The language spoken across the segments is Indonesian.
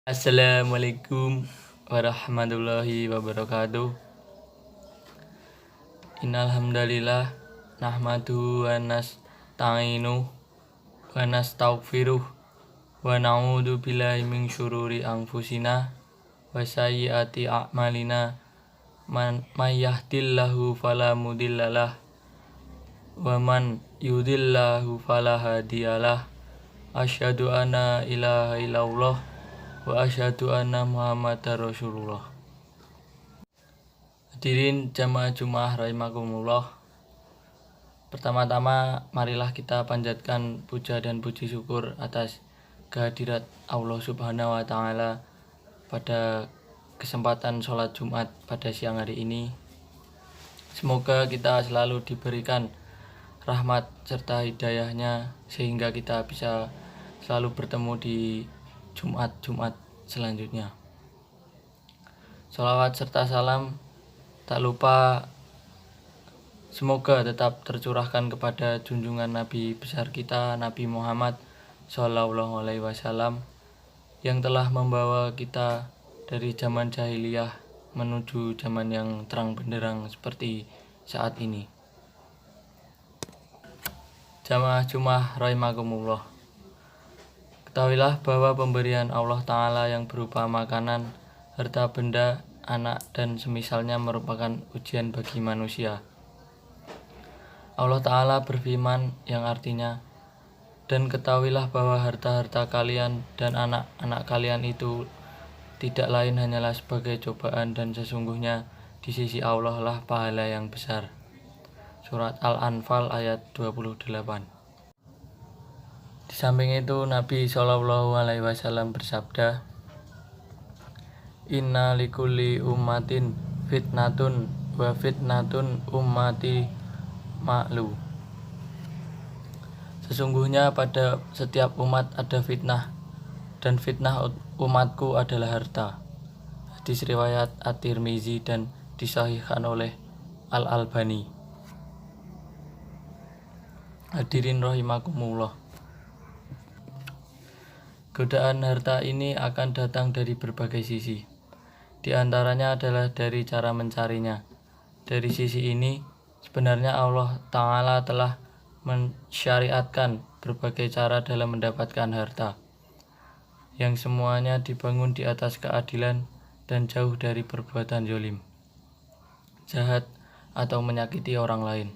Assalamualaikum warahmatullahi wabarakatuh. Innal hamdalillah nahmaduhu wa nasta'inuhu wa nastaghfiruh wa na'udzu billahi min syururi anfusina wa sayyiati a'malina. Man yahdihillahu fala mudhillalah wa man yudhillahu fala hadiyalah. Asyhadu anna ilaha illallah wa asyhadu anna Muhammadar Rasulullah. Hadirin jamaah Jumat rahimakumullah. Pertama-tama marilah kita panjatkan puja dan puji syukur atas kehadirat Allah Subhanahu wa taala pada kesempatan sholat Jumat pada siang hari ini. Semoga kita selalu diberikan rahmat serta hidayahnya sehingga kita bisa selalu bertemu di Jumat-Jumat selanjutnya. Sholawat serta salam tak lupa semoga tetap tercurahkan kepada junjungan Nabi besar kita, Nabi Muhammad Shallallahu Alaihi Wasallam, yang telah membawa kita dari zaman jahiliyah menuju zaman yang terang benderang seperti saat ini. Jamaah Jumat rahimakumullah. Ketahuilah bahwa pemberian Allah Ta'ala yang berupa makanan, harta benda, anak, dan semisalnya merupakan ujian bagi manusia. Allah Ta'ala berfirman yang artinya, dan ketahuilah bahwa harta-harta kalian dan anak-anak kalian itu tidak lain hanyalah sebagai cobaan, dan sesungguhnya di sisi Allah lah pahala yang besar. Surat Al-Anfal ayat 28. Di samping itu Nabi Shallallahu Alaihi Wasallam bersabda, Inna likulli ummatin fitnatun wa fitnatun ummati ma'lu. Sesungguhnya pada setiap umat ada fitnah, dan fitnah umatku adalah harta. Hadis riwayat At-Tirmizi dan disahihkan oleh Al-Albani. Hadirin rahimakumullah. Godaan harta ini akan datang dari berbagai sisi. Di antaranya adalah dari cara mencarinya. Dari sisi ini, sebenarnya Allah Ta'ala telah mensyariatkan berbagai cara dalam mendapatkan harta, yang semuanya dibangun di atas keadilan dan jauh dari perbuatan zalim, jahat, atau menyakiti orang lain.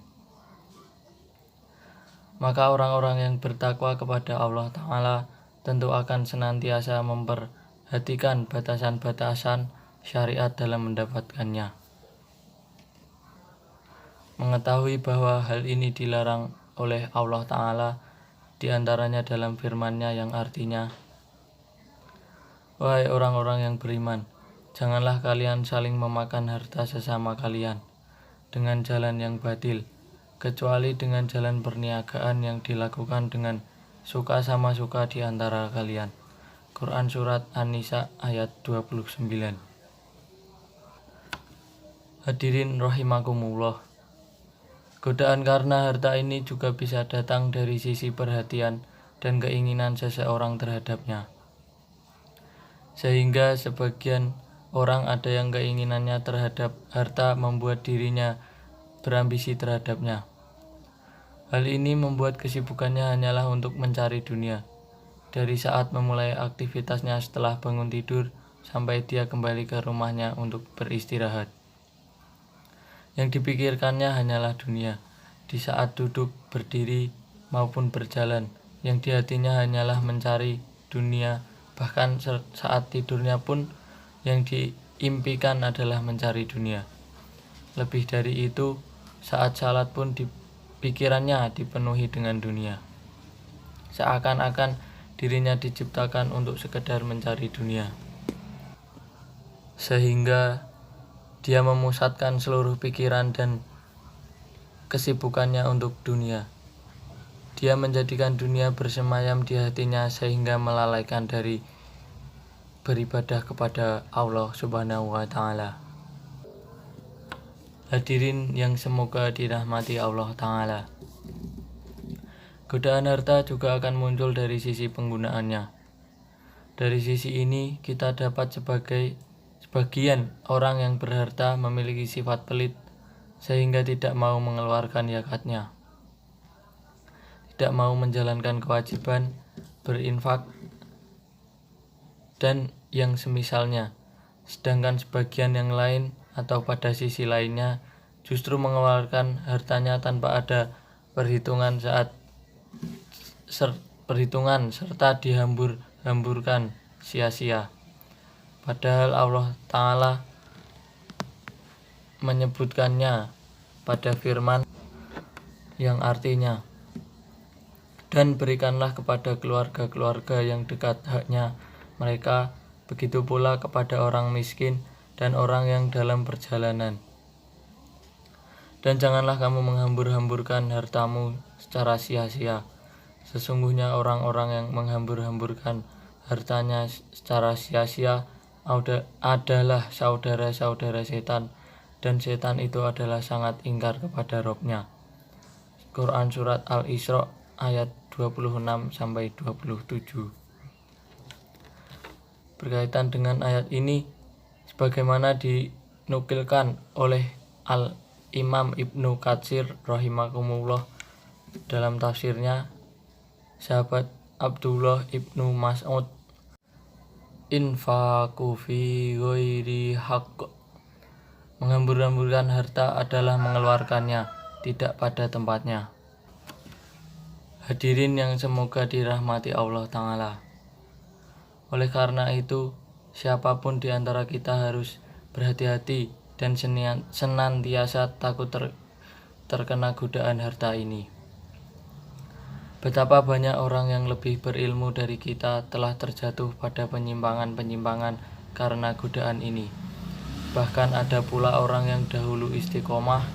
Maka orang-orang yang bertakwa kepada Allah Ta'ala tentu akan senantiasa memperhatikan batasan-batasan syariat dalam mendapatkannya. Mengetahui bahwa hal ini dilarang oleh Allah Ta'ala, diantaranya dalam firman-Nya yang artinya, Wahai orang-orang yang beriman, janganlah kalian saling memakan harta sesama kalian dengan jalan yang batil, kecuali dengan jalan perniagaan yang dilakukan dengan suka sama suka di antara kalian. Quran Surat An-Nisa ayat 29. Hadirin rahimakumullah. Godaan karena harta ini juga bisa datang dari sisi perhatian dan keinginan seseorang terhadapnya. Sehingga sebagian orang ada yang keinginannya terhadap harta membuat dirinya berambisi terhadapnya. Hal ini membuat kesibukannya hanyalah untuk mencari dunia. Dari saat memulai aktivitasnya setelah bangun tidur sampai dia kembali ke rumahnya untuk beristirahat. Yang dipikirkannya hanyalah dunia. Di saat duduk, berdiri, maupun berjalan, yang di hatinya hanyalah mencari dunia. Bahkan saat tidurnya pun yang diimpikan adalah mencari dunia. Lebih dari itu, saat salat pun pikirannya dipenuhi dengan dunia. Seakan-akan dirinya diciptakan untuk sekedar mencari dunia. Sehingga dia memusatkan seluruh pikiran dan kesibukannya untuk dunia. Dia menjadikan dunia bersemayam di hatinya sehingga melalaikan dari beribadah kepada Allah Subhanahu wa taala. Hadirin yang semoga dirahmati Allah Ta'ala. Godaan harta juga akan muncul dari sisi penggunaannya. Dari sisi ini kita dapat sebagian orang yang berharta memiliki sifat pelit sehingga tidak mau mengeluarkan zakatnya, tidak mau menjalankan kewajiban berinfak dan yang semisalnya. Sedangkan sebagian yang lain atau pada sisi lainnya justru mengeluarkan hartanya tanpa ada perhitungan serta dihambur-hamburkan sia-sia. Padahal Allah Ta'ala menyebutkannya pada firman yang artinya, dan berikanlah kepada keluarga-keluarga yang dekat haknya mereka, begitu pula kepada orang miskin dan orang yang dalam perjalanan. Dan janganlah kamu menghambur-hamburkan hartamu secara sia-sia. Sesungguhnya orang-orang yang menghambur-hamburkan hartanya secara sia-sia adalah saudara-saudara setan, dan setan itu adalah sangat ingkar kepada Rabb-nya. Quran Surat Al-Isra ayat 26-27. Berkaitan dengan ayat ini, sebagaimana dinukilkan oleh Al-Imam Ibnu Katsir rahimakumullah dalam tafsirnya, sahabat Abdullah Ibnu Mas'ud, infaqu fi ghairi haqq, menghambur-hamburkan harta adalah mengeluarkannya tidak pada tempatnya. Hadirin yang semoga dirahmati Allah Ta'ala. Oleh karena itu, siapapun di antara kita harus berhati-hati dan senantiasa takut terkena godaan harta ini. Betapa banyak orang yang lebih berilmu dari kita telah terjatuh pada penyimpangan-penyimpangan karena godaan ini. Bahkan ada pula orang yang dahulu istiqomah,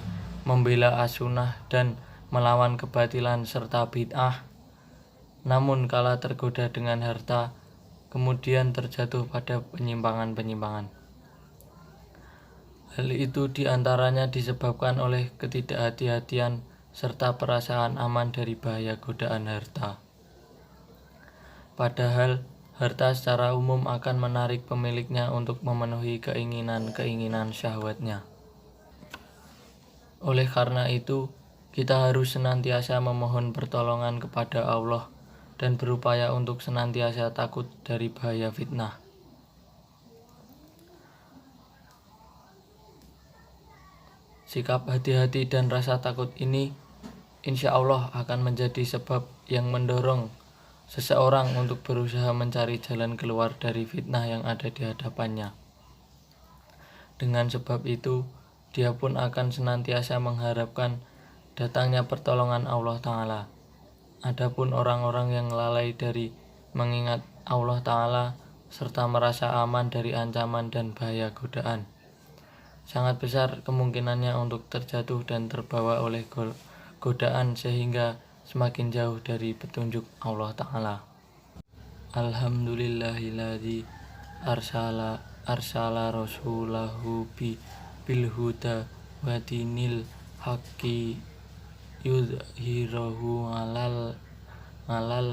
membela as-sunnah dan melawan kebatilan serta bid'ah, namun kala tergoda dengan harta, kemudian terjatuh pada penyimpangan-penyimpangan. Hal itu diantaranya disebabkan oleh ketidakhati-hatian serta perasaan aman dari bahaya godaan harta. Padahal harta secara umum akan menarik pemiliknya untuk memenuhi keinginan-keinginan syahwatnya. Oleh karena itu, kita harus senantiasa memohon pertolongan kepada Allah dan berupaya untuk senantiasa takut dari bahaya fitnah. Sikap hati-hati dan rasa takut ini insya Allah akan menjadi sebab yang mendorong seseorang untuk berusaha mencari jalan keluar dari fitnah yang ada di hadapannya. Dengan sebab itu, dia pun akan senantiasa mengharapkan datangnya pertolongan Allah Ta'ala. Adapun orang-orang yang lalai dari mengingat Allah Ta'ala serta merasa aman dari ancaman dan bahaya godaan, sangat besar kemungkinannya untuk terjatuh dan terbawa oleh godaan sehingga semakin jauh dari petunjuk Allah Ta'ala. Alhamdulillahilladzi arsala rasulahu bil huda wa dinil haqqi yudhhirahu alal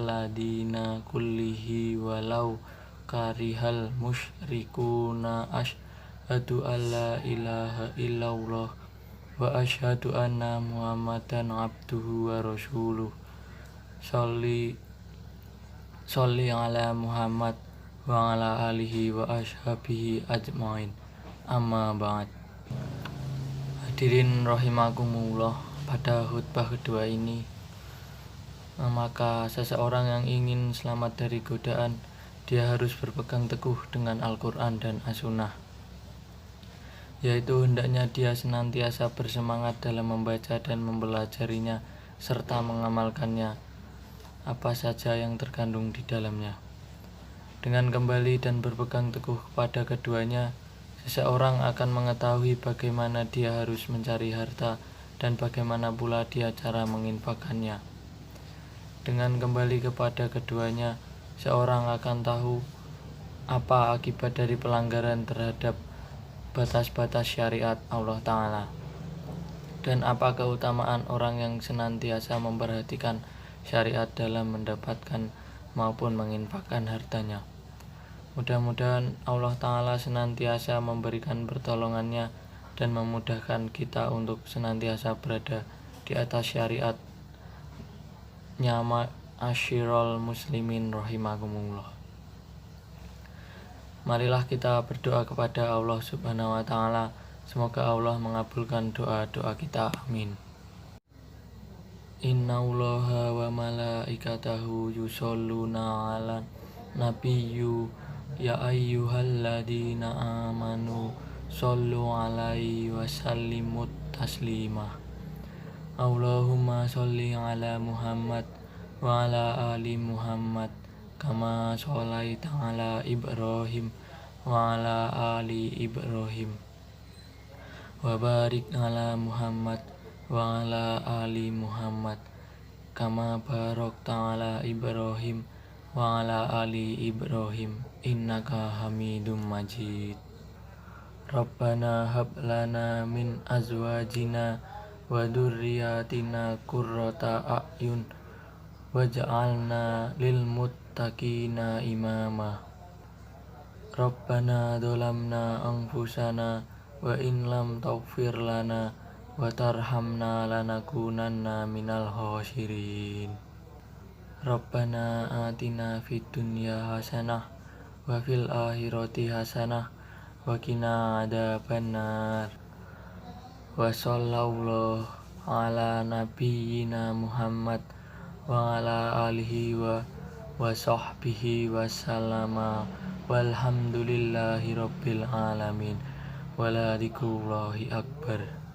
ladina kullihi walau karihal musyrikuna. Asyhadu alla ilaha illallah wa asyhadu anna muhammadan abduhu wa rasuluh. Sholli ala Muhammad wa ala alihi wa ashabihi ajmain. Amma ba'd. Hadirin rahimakumullah, pada khutbah kedua ini, maka seseorang yang ingin selamat dari godaan, dia harus berpegang teguh dengan Al-Quran dan As-Sunnah, yaitu hendaknya dia senantiasa bersemangat dalam membaca dan mempelajarinya serta mengamalkannya apa saja yang terkandung di dalamnya. Dengan kembali dan berpegang teguh kepada keduanya, seseorang akan mengetahui bagaimana dia harus mencari harta dan bagaimana pula dia cara menginfakkannya. Dengan kembali kepada keduanya, seorang akan tahu apa akibat dari pelanggaran terhadap batas-batas syariat Allah Ta'ala, dan apa keutamaan orang yang senantiasa memperhatikan syariat dalam mendapatkan maupun menginfakkan hartanya. Mudah-mudahan Allah Ta'ala senantiasa memberikan pertolongannya dan memudahkan kita untuk senantiasa berada di atas syariat nyama asyirul muslimin rahimakumullah. Marilah kita berdoa kepada Allah Subhanahu wa Ta'ala. Semoga Allah mengabulkan doa-doa kita. Amin. Innallaha wa malaikatahu yusholluna 'alan nabiyyu ya ayyuhalladzina amanu shollu 'alaihi wa sallimut taslima. Allahumma sholli 'ala Muhammad wa 'ala ali Muhammad kama sholaita 'ala Ibrahim wa 'ala ali Ibrahim wa barik 'ala Muhammad wa 'ala ali Muhammad kama barakta 'ala Ibrahim wa 'ala ali Ibrahim innaka Hamidum Majid. Rabbana hab lana min azwajina wa dzurriyyatina qurrata a'yun waj'alna lil muttaqina imama. Rabbana dzalamna anfusana wa in lam taghfir lana wa tarhamna lanakunanna minal khasirin. Rabbana atina fid dunya hasanah wa fil akhirati hasanah wa qina adzabannar. Wa sallallahu ala nabiyyina Muhammad wa ala alihi wa sahbihi wa sallama walhamdulillahi rabbil alamin. Wala dzikrullahi akbar.